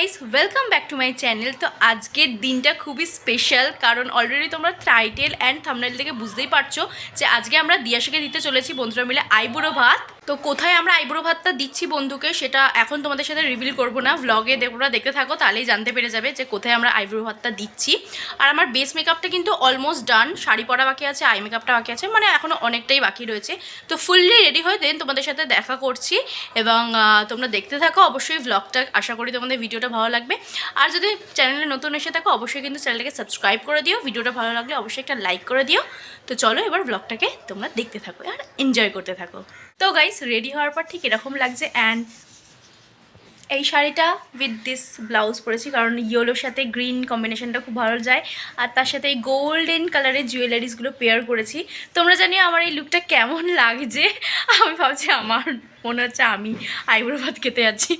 Guys welcome back to my channel. তো আজকের দিনটা খুবই স্পেশাল, কারণ অলরেডি তোমরা টাইটেল অ্যান্ড থাম্বনেল থেকে বুঝতেই পারছো যে আজকে আমরা দিয়াশাকে দিতে চলেছি বন্ধুরা মিলে আইবুড়ো ভাত। তো কোথায় আমরা আইবুড়ো ভাতটা দিচ্ছি বন্ধুকে সেটা এখন তোমাদের সাথে রিভিল করবো না, ভ্লগে তোমরা দেখতে থাকো, তাহলেই জানতে পেরে যাবে যে কোথায় আমরা আইবুড়ো ভাতটা দিচ্ছি। আর আমার বেস মেকআপটা কিন্তু অলমোস্ট ডান, শাড়ি পরা বাকি আছে, আই মেকআপটা বাকি আছে, মানে এখনও অনেকটাই বাকি রয়েছে। তো ফুললি রেডি হয়ে দেন তোমাদের সাথে দেখা করছি এবং তোমরা দেখতে থাকো অবশ্যই ভ্লগটা। আশা করি তোমাদের ভিডিওটা ভালো লাগবে। আর যদি চ্যানেলে নতুন এসে থাকো অবশ্যই কিন্তু চ্যানেলটাকে সাবস্ক্রাইব করে দিও, ভিডিওটা ভালো লাগলে অবশ্যই একটা লাইক করে দিও। তো চলো এবার ভ্লগটাকে তোমরা দেখতে থাকো আর এনজয় করতে থাকো। তো গাইস রেডি হওয়ার পর ঠিক এরকম লাগছে, অ্যান্ড এই শাড়িটা উইথ দিস ব্লাউজ পরেছি কারণ ইয়েলোর সাথে গ্রিন কম্বিনেশনটা খুব ভালো যায়, আর তার সাথে এই গোল্ডেন কালারের জুয়েলারিসগুলো পেয়ার করেছি। তোমরা জানিও আমার এই লুকটা কেমন লাগছে। আমি ভাবছি আমার মনে হচ্ছে আমি আইবুড়ো ভাত খেতে যাচ্ছি,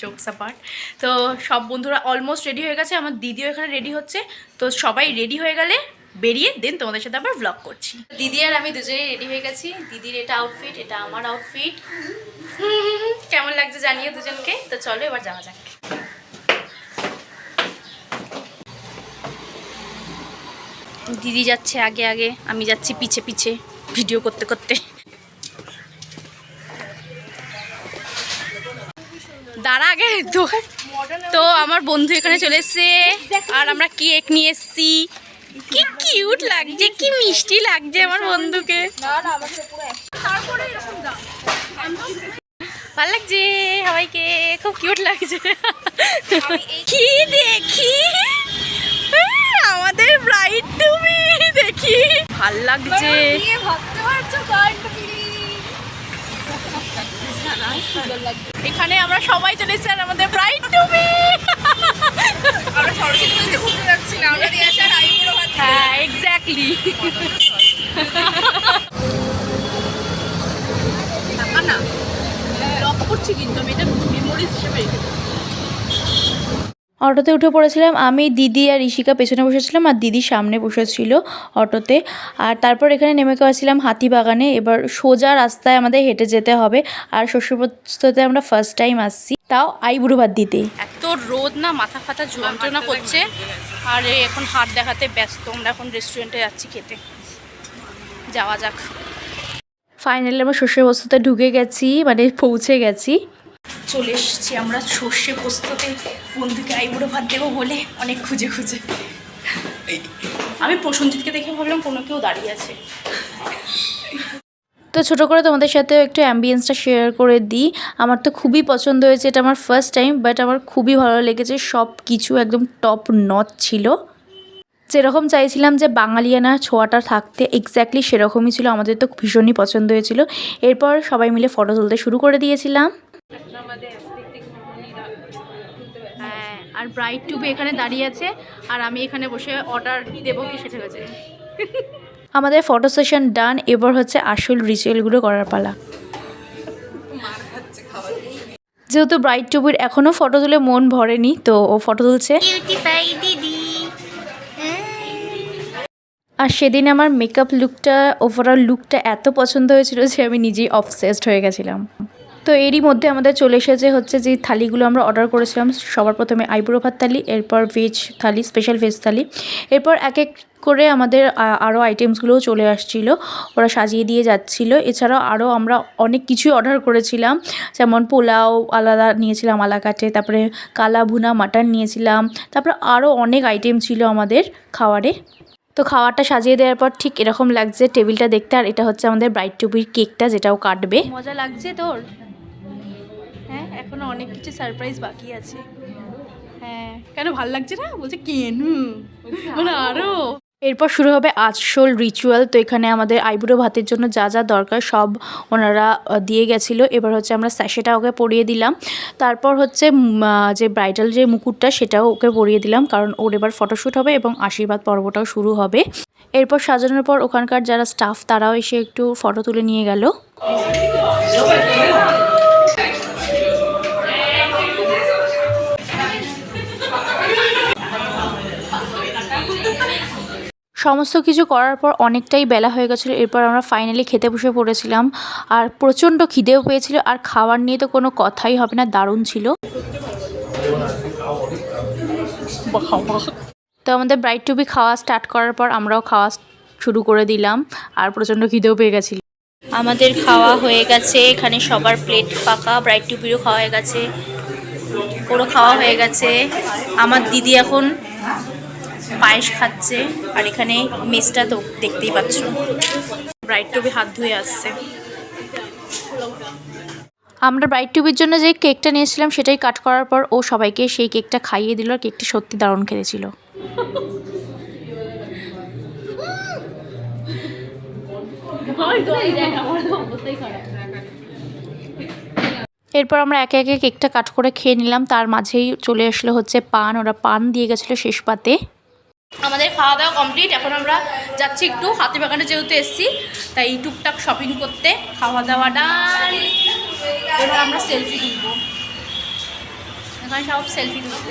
জোকস অ্যাপার্ট। তো সব বন্ধুরা অলমোস্ট রেডি হয়ে গেছে, আমার দিদিও এখানে রেডি হচ্ছে। তো সবাই রেডি হয়ে গেলে বেরিয়ে দেন তোমাদের সাথে আবার ভ্লগ করছি। দিদি আর আমি দুজনেই রেডি হয়ে গেছি। দিদির এটা আউটফিট, এটা আমার আউটফিট। কেমন লাগছে জানিয়ে দুজনকে। তো চলো এবার যাওয়া যাক। দিদি যাচ্ছে আগে আগে, আমি যাচ্ছি পিছে পিছে ভিডিও করতে করতে। দাঁড়া আগে তো। তো আমার বন্ধু এখানে চলে এসছে আর আমরা কেক নিয়ে এসছি। কি কিউট লাগছে, কি মিষ্টি লাগছে আমার বন্ধুকে। ভালো লাগছে সবাইকে, খুব কিউট লাগছে। কি দেখি আমাদের ব্রাইড তুমি দেখি, ভাল লাগছে। এখানে আমরা সবাই চলে এসেছি আর আমাদের ব্রাইড তুমি। হ্যাঁ এক্স্যাক্টলি। না লক করছি কিন্তু আমি এটা মেমোরিজ হিসেবে রেখে দেবো। অটোতে উঠে পড়েছিলাম আমি, দিদি আর ঋষিকা পেছনে বসেছিলাম আর দিদি সামনে বসেছিল অটোতে। আর তারপর এখানে নেমে গেছিলাম হাতিবাগানে। এবার সোজা রাস্তায় আমাদের হেঁটে যেতে হবে। আর শ্বশুরবাড়িতে আমরা ফার্স্ট টাইম আসছি, তাও আইবুড়ো ভাত দিতে। এত রোদ না, মাথা ফাতা যন্ত্রণা করছে। আর এখন হাত দেখাতে ব্যস্ত। আমরা এখন রেস্টুরেন্টে যাচ্ছি খেতে, যাওয়া যাক। ফাইনালি আমরা সর্ষে পোস্ততে ঢুকে গেছি, মানে পৌঁছে গেছি। চলে এসেছি আমরা সর্ষে পোস্ততে বন্ধুকে আইবুড়ো ভাত দেবো বলে অনেক খুঁজে খুঁজে। আমি প্রসঞ্জিৎকে দেখে ভাবলাম কোনো কেউ দাঁড়িয়ে আছে। তো ছোটো করে তোমাদের সাথেও একটু অ্যাম্বিয়েন্সটা শেয়ার করে দিই। আমার তো খুবই পছন্দ হয়েছে, এটা আমার ফার্স্ট টাইম, বাট আমার খুবই ভালো লেগেছে। সব কিছু একদম টপ নচ ছিল, যেরকম চাইছিলাম যে বাঙালিয়ানা ছোঁয়াটা থাকতে এক্স্যাক্টলি সেরকমই ছিল। আমাদের তো ভীষণই পছন্দ হয়েছিল। এরপর সবাই মিলে ফটো তুলতে শুরু করে দিয়েছিলাম। হ্যাঁ, আর ব্রাইড টু বি এখানে দাঁড়িয়ে আছে আর আমি এখানে বসে অর্ডার দেবো কি সেটা হয়েছে। আমাদের ফটো সেশন ডান, এবার হচ্ছে আসল রিচুয়ালগুলো করার পালা। যেহেতু ব্রাইড টু বির এখনও ফটো তুলে মন ভরেনি, তো ও ফটো তুলছে। আর সেদিন আমার মেকআপ লুকটা, ওভারঅল লুকটা এত পছন্দ হয়েছিল যে আমি নিজেই অবসেসড হয়ে গেছিলাম। তো এরই মধ্যে আমাদের চলে এসেছে হচ্ছে যে থালিগুলো আমরা অর্ডার করেছিলাম। সবার প্রথমে আইবুড়ো ভাত থালি, এরপর ভেজ থালি, স্পেশাল ভেজ থালি। এরপর এক এক করে আমাদের আরও আইটেমসগুলোও চলে আসছিলো, ওরা সাজিয়ে দিয়ে যাচ্ছিলো। এছাড়াও আরও আমরা অনেক কিছুই অর্ডার করেছিলাম, যেমন পোলাও আলাদা নিয়েছিলাম আলাকাটে, তারপরে কালা ভুনা মাটন নিয়েছিলাম, তারপরে আরও অনেক আইটেম ছিল আমাদের খাওয়ারে। তো খাওয়ারটা সাজিয়ে দেওয়ার পর ঠিক এরকম লাগছে টেবিলটা দেখতে। আর এটা হচ্ছে আমাদের ব্রাইড টু বির কেকটা, যেটাও কাটবে। মজা লাগছে তোর? হ্যাঁ, এখনো অনেক কিছু সারপ্রাইজ বাকি আছে। হ্যাঁ, কেন ভাল লাগছে না? বলছে কেন মানে আরো। এরপর শুরু হবে আসল রিচুয়াল। তো এখানে আমাদের আইবুড়ো ভাতের জন্য যা যা দরকার সব ওনারা দিয়ে গেছিলো। এবার হচ্ছে আমরা স্যাশেটা ওকে পরিয়ে দিলাম। তারপর হচ্ছে যে ব্রাইডাল যে মুকুটটা সেটাও ওকে পরিয়ে দিলাম, কারণ ওর এবার ফটোশ্যুট হবে এবং আশীর্বাদ পর্বটাও শুরু হবে। এরপর সাজানোর পর ওখানকার যারা স্টাফ তারাও এসে একটু ফটো তুলে নিয়ে গেল। সমস্ত কিছু করার পর অনেকটাই বেলা হয়ে গেছিলো। এরপর আমরা ফাইনালি খেতে বসে পড়েছিলাম। আর প্রচণ্ড খিদেও পেয়েছিল, আর খাবার নিয়ে তো কোনো কথাই হবে না, দারুণ ছিল। তো আমাদের ব্রাইড টু বি খাওয়া স্টার্ট করার পর আমরাও খাওয়া শুরু করে দিলাম, আর প্রচণ্ড খিদেও পেয়ে গেছিল। আমাদের খাওয়া হয়ে গেছে, এখানে সবার প্লেট ফাঁকা, ব্রাইড টু বিরও খাওয়া হয়ে গেছে, ওরও খাওয়া হয়ে গেছে। আমার দিদি এখন পায়েস খাচ্ছে, আর এখানে মেসটা তো দেখতেই পাচ্ছ, ব্রাইড টু বি হাত ধুয়ে আসছে। আমরা ব্রাইড টু বির জন্য যে কেকটা নিয়েছিলাম সেটাই কাট করার পর ও সবাইকে সেই কেকটা খাইয়ে দিল, আর কেকটা সত্যি দারুণ খেতেছিল। এরপর আমরা একে একে কেকটা কাট করে খেয়ে নিলাম, তার মাঝেই চলে আসলো হচ্ছে পান, ওরা পান দিয়ে গেছিলো শেষ পাতে। আমাদের খাওয়া দাওয়া কমপ্লিট, এখন আমরা যাচ্ছি একটু হাতিবাগানে, যেহেতু এসেছি তাই টুকটাক শপিং করতে। খাওয়া দাওয়া ডান, এবার আমরা সেলফি তুলবো, এখানে সব সেলফি তুলবো।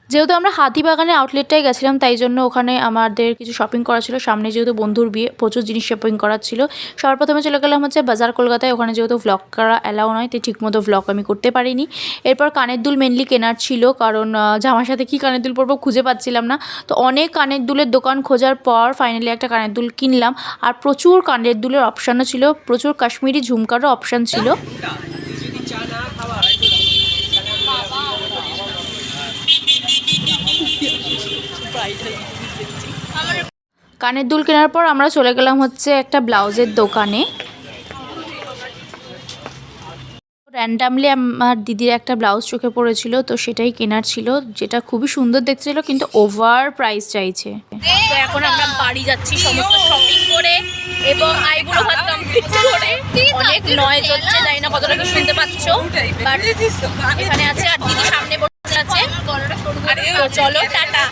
যেহেতু আমরা হাতিবাগানে আউটলেটটাই গেছিলাম, তাই জন্য ওখানে আমাদের কিছু শপিং করা ছিল। সামনে যেহেতু বন্ধুর বিয়ে, প্রচুর জিনিস শপিং করার ছিল। সবার প্রথমে চলে গেলাম হচ্ছে বাজার কলকাতায়, ওখানে যেহেতু ভ্লগ করা অ্যালাউ নয়, তাই ঠিকমতো ভ্লগ আমি করতে পারিনি। এরপর কানের দুল মেনলি কেনার ছিল, কারণ জামার সাথে কী কানের দুল পরবো খুঁজে পাচ্ছিলাম না। তো অনেক কানের দুলের দোকান খোঁজার পর ফাইনালি একটা কানের দুল কিনলাম, আর প্রচুর কানের দুলের অপশানও ছিল, প্রচুর কাশ্মীরি ঝুমকারও অপশান ছিল। কানের দুল কেনার পর আমরা চলে গেলাম হচ্ছে একটা ব্লাউজের দোকানে। র্যান্ডামলি আমার দিদির একটা ব্লাউজ চোখে পড়েছিল, তো সেটাই কেনার ছিল, যেটা খুবই সুন্দর দেখছিল, কিন্তু ওভার প্রাইস চাইছে। তো এখন আমরা বাড়ি যাচ্ছি সমস্ত শপিং করে এবং আইবুড়ো ভাত কমপ্লিট করে। অনেক নয়েজ হচ্ছে, জানি না কতটা কি শুনতে পাচ্ছ, বাট এখানে আছে আর দিদি সামনে বসে আছে। চলো টাটা।